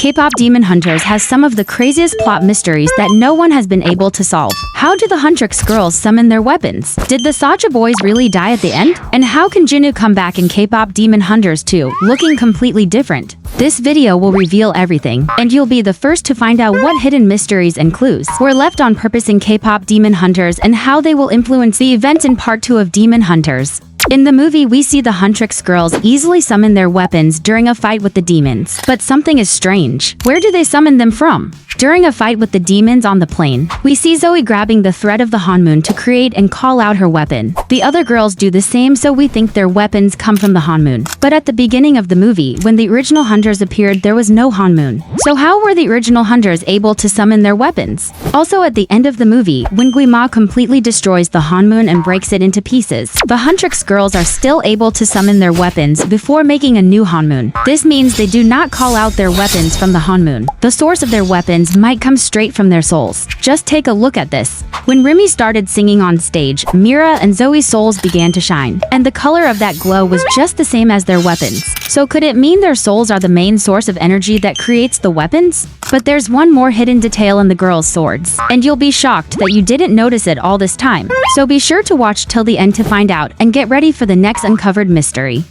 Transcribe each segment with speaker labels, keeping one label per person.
Speaker 1: K-pop Demon Hunters has some of the craziest plot mysteries that no one has been able to solve. How do the Huntrix girls summon their weapons? Did the Saja boys really die at the end? And how can Jinu come back in K-pop Demon Hunters 2, looking completely different? This video will reveal everything, and you'll be the first to find out what hidden mysteries and clues were left on purpose in K-pop Demon Hunters and how they will influence the events in Part 2 of Demon Hunters. In the movie, we see the Huntrix girls easily summon their weapons during a fight with the demons. But something is strange. Where do they summon them from? During a fight with the demons on the plane, we see Zoey grabbing the thread of the Honmoon to create and call out her weapon. The other girls do the same, so we think their weapons come from the Honmoon. But at the beginning of the movie, when the original hunters appeared, there was no Honmoon. So how were the original hunters able to summon their weapons? Also, at the end of the movie, when Guima completely destroys the Honmoon and breaks it into pieces, the Huntrix girls are still able to summon their weapons before making a new Honmoon. This means they do not call out their weapons from the Honmoon. The source of their weapons might come straight from their souls. Just take a look at this. When Rumi started singing on stage, Mira and Zoey's souls began to shine, and the color of that glow was just the same as their weapons. So could it mean their souls are the main source of energy that creates the weapons? But there's one more hidden detail in the girls' swords, and you'll be shocked that you didn't notice it all this time. So be sure to watch till the end to find out, and get ready for the next uncovered mystery.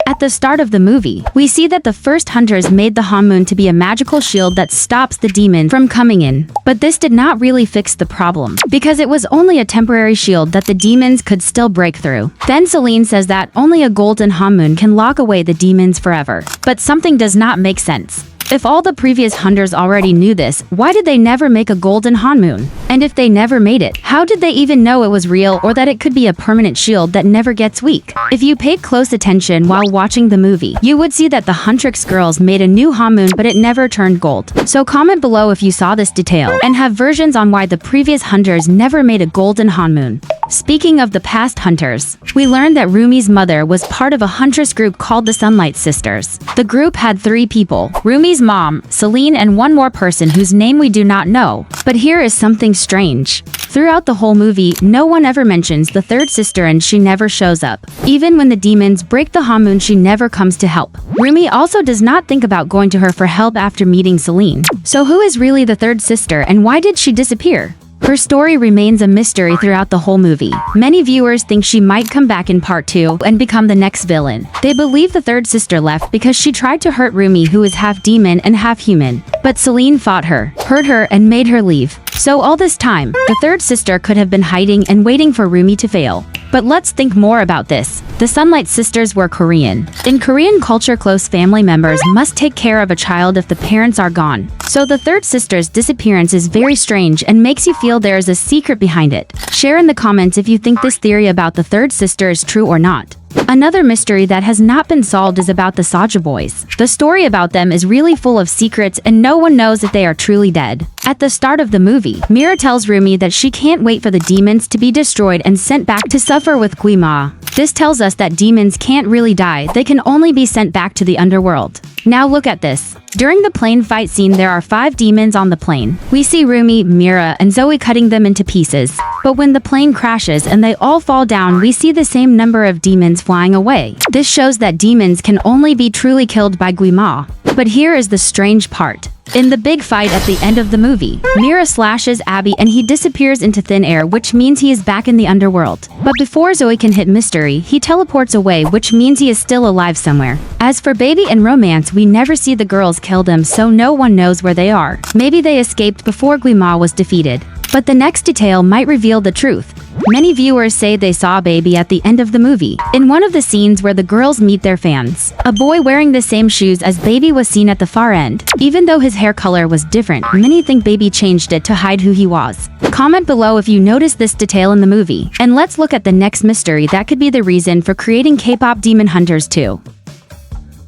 Speaker 1: At the start of the movie, we see that the first hunters made the Honmoon to be a magical shield that stops the demon from coming in. But this did not really fix the problem, because it was only a temporary shield that the demons could still break through. Then Celine says that only a golden Honmoon can lock away the demons forever. But something does not make sense. If all the previous hunters already knew this, why did they never make a golden Honmoon? And if they never made it, how did they even know it was real or that it could be a permanent shield that never gets weak? If you paid close attention while watching the movie, you would see that the Huntrix girls made a new Honmoon but it never turned gold. So comment below if you saw this detail and have versions on why the previous hunters never made a golden Honmoon. Speaking of the past hunters, we learned that Rumi's mother was part of a huntress group called the Sunlight Sisters. The group had 3 people: Rumi's mom, Celine, and one more person whose name we do not know. But here is something strange. Throughout the whole movie, no one ever mentions the third sister and she never shows up. Even when the demons break the Honmoon, she never comes to help. Rumi also does not think about going to her for help after meeting Celine. So who is really the third sister and why did she disappear? Her story remains a mystery throughout the whole movie. Many viewers think she might come back in Part 2 and become the next villain. They believe the third sister left because she tried to hurt Rumi, who is half demon and half human. But Celine fought her, hurt her, and made her leave. So all this time, the third sister could have been hiding and waiting for Rumi to fail. But let's think more about this. The Sunlight Sisters were Korean. In Korean culture, close family members must take care of a child if the parents are gone. So the third sister's disappearance is very strange and makes you feel there is a secret behind it. Share in the comments if you think this theory about the third sister is true or not. Another mystery that has not been solved is about the Saja boys. The story about them is really full of secrets and no one knows if they are truly dead. At the start of the movie, Mira tells Rumi that she can't wait for the demons to be destroyed and sent back to suffer with Guima. This tells us that demons can't really die, they can only be sent back to the underworld. Now look at this. During the plane fight scene, there are 5 demons on the plane. We see Rumi, Mira, and Zoey cutting them into pieces. But when the plane crashes and they all fall down, we see the same number of demons flying away. This shows that demons can only be truly killed by Guima. But here is the strange part. In the big fight at the end of the movie, Mira slashes Abby and he disappears into thin air, which means he is back in the underworld. But before Zoey can hit Mystery, he teleports away, which means he is still alive somewhere. As for Baby and Romance, we never see the girls kill them, so no one knows where they are. Maybe they escaped before Guima was defeated. But the next detail might reveal the truth. Many viewers say they saw Baby at the end of the movie, in one of the scenes where the girls meet their fans. A boy wearing the same shoes as Baby was seen at the far end. Even though his hair color was different, many think Baby changed it to hide who he was. Comment below if you noticed this detail in the movie. And let's look at the next mystery that could be the reason for creating K-pop Demon Hunters 2.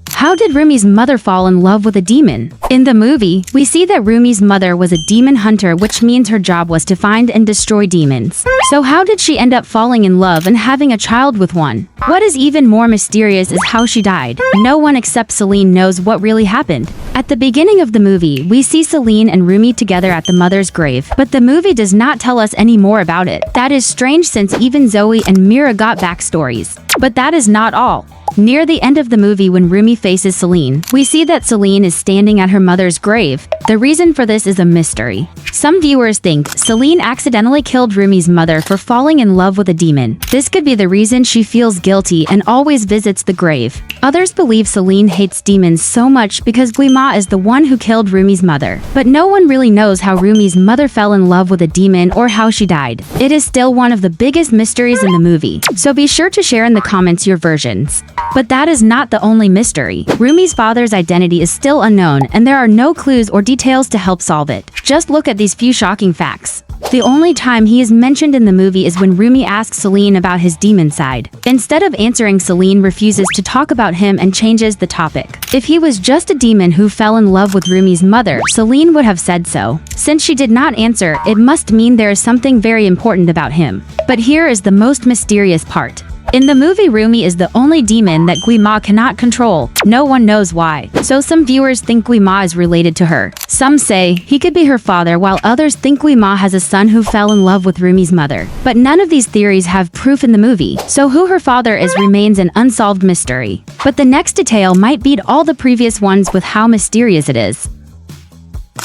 Speaker 1: How did Rumi's mother fall in love with a demon? In the movie, we see that Rumi's mother was a demon hunter, which means her job was to find and destroy demons. So how did she end up falling in love and having a child with one? What is even more mysterious is how she died. No one except Celine knows what really happened. At the beginning of the movie, we see Celine and Rumi together at the mother's grave, but the movie does not tell us any more about it. That is strange since even Zoey and Mira got backstories. But that is not all. Near the end of the movie, when Rumi faces Celine, we see that Celine is standing at her mother's grave. The reason for this is a mystery. Some viewers think Celine accidentally killed Rumi's mother for falling in love with a demon. This could be the reason she feels guilty and always visits the grave. Others believe Celine hates demons so much because Guima is the one who killed Rumi's mother. But no one really knows how Rumi's mother fell in love with a demon or how she died. It is still one of the biggest mysteries in the movie, so be sure to share in the comments your versions. But that is not the only mystery. Rumi's father's identity is still unknown, and there are no clues or details to help solve it. Just look at these few shocking facts. The only time he is mentioned in the movie is when Rumi asks Celine about his demon side. Instead of answering, Celine refuses to talk about him and changes the topic. If he was just a demon who fell in love with Rumi's mother, Celine would have said so. Since she did not answer, it must mean there is something very important about him. But here is the most mysterious part. In the movie, Rumi is the only demon that Guima cannot control. No one knows why. So some viewers think Guima is related to her. Some say he could be her father, while others think Guima has a son who fell in love with Rumi's mother. But none of these theories have proof in the movie, so who her father is remains an unsolved mystery. But the next detail might beat all the previous ones with how mysterious it is.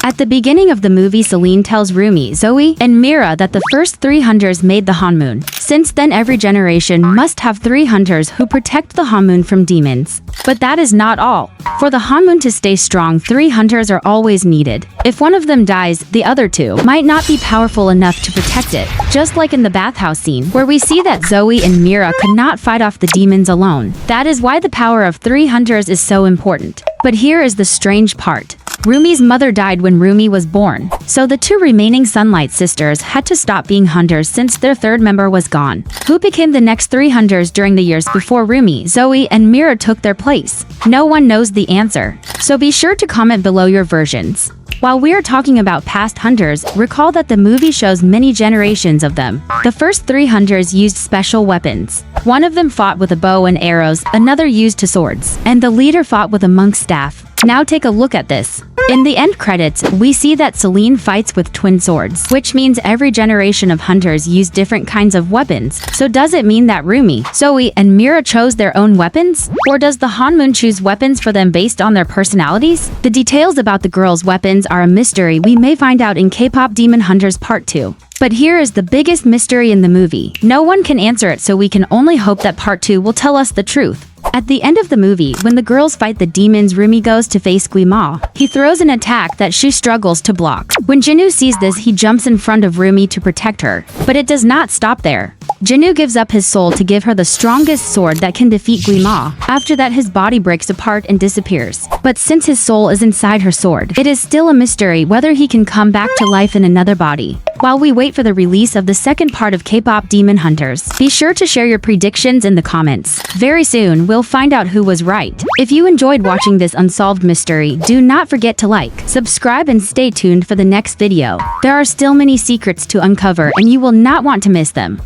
Speaker 1: At the beginning of the movie, Celine tells Rumi, Zoey, and Mira that the first 3 hunters made the Honmoon. Since then, every generation must have 3 hunters who protect the Honmoon from demons. But that is not all. For the Honmoon to stay strong, 3 hunters are always needed. If one of them dies, the other 2 might not be powerful enough to protect it. Just like in the bathhouse scene, where we see that Zoey and Mira could not fight off the demons alone. That is why the power of 3 hunters is so important. But here is the strange part. Rumi's mother died when Rumi was born, so the 2 remaining Sunlight sisters had to stop being hunters since their 3rd member was gone. Who became the next 3 hunters during the years before Rumi, Zoey, and Mira took their place? No one knows the answer, so be sure to comment below your versions. While we are talking about past hunters, recall that the movie shows many generations of them. The first 3 hunters used special weapons. One of them fought with a bow and arrows, another used 2 swords, and the leader fought with a monk's staff. Now take a look at this. In the end credits, we see that Celine fights with twin swords, which means every generation of hunters use different kinds of weapons. So does it mean that Rumi, Zoey, and Mira chose their own weapons? Or does the Honmoon choose weapons for them based on their personalities? The details about the girls' weapons are a mystery we may find out in K-pop Demon Hunters Part 2. But here is the biggest mystery in the movie. No one can answer it, so we can only hope that Part 2 will tell us the truth. At the end of the movie, when the girls fight the demons, Rumi goes to face Guima. He throws an attack that she struggles to block. When Jinu sees this, he jumps in front of Rumi to protect her. But it does not stop there. Jinu gives up his soul to give her the strongest sword that can defeat Guima. After that, his body breaks apart and disappears. But since his soul is inside her sword, it is still a mystery whether he can come back to life in another body. While we wait for the release of the second part of K-pop Demon Hunters, be sure to share your predictions in the comments. Very soon, we'll find out who was right. If you enjoyed watching this unsolved mystery, do not forget to like, subscribe, and stay tuned for the next video. There are still many secrets to uncover, and you will not want to miss them.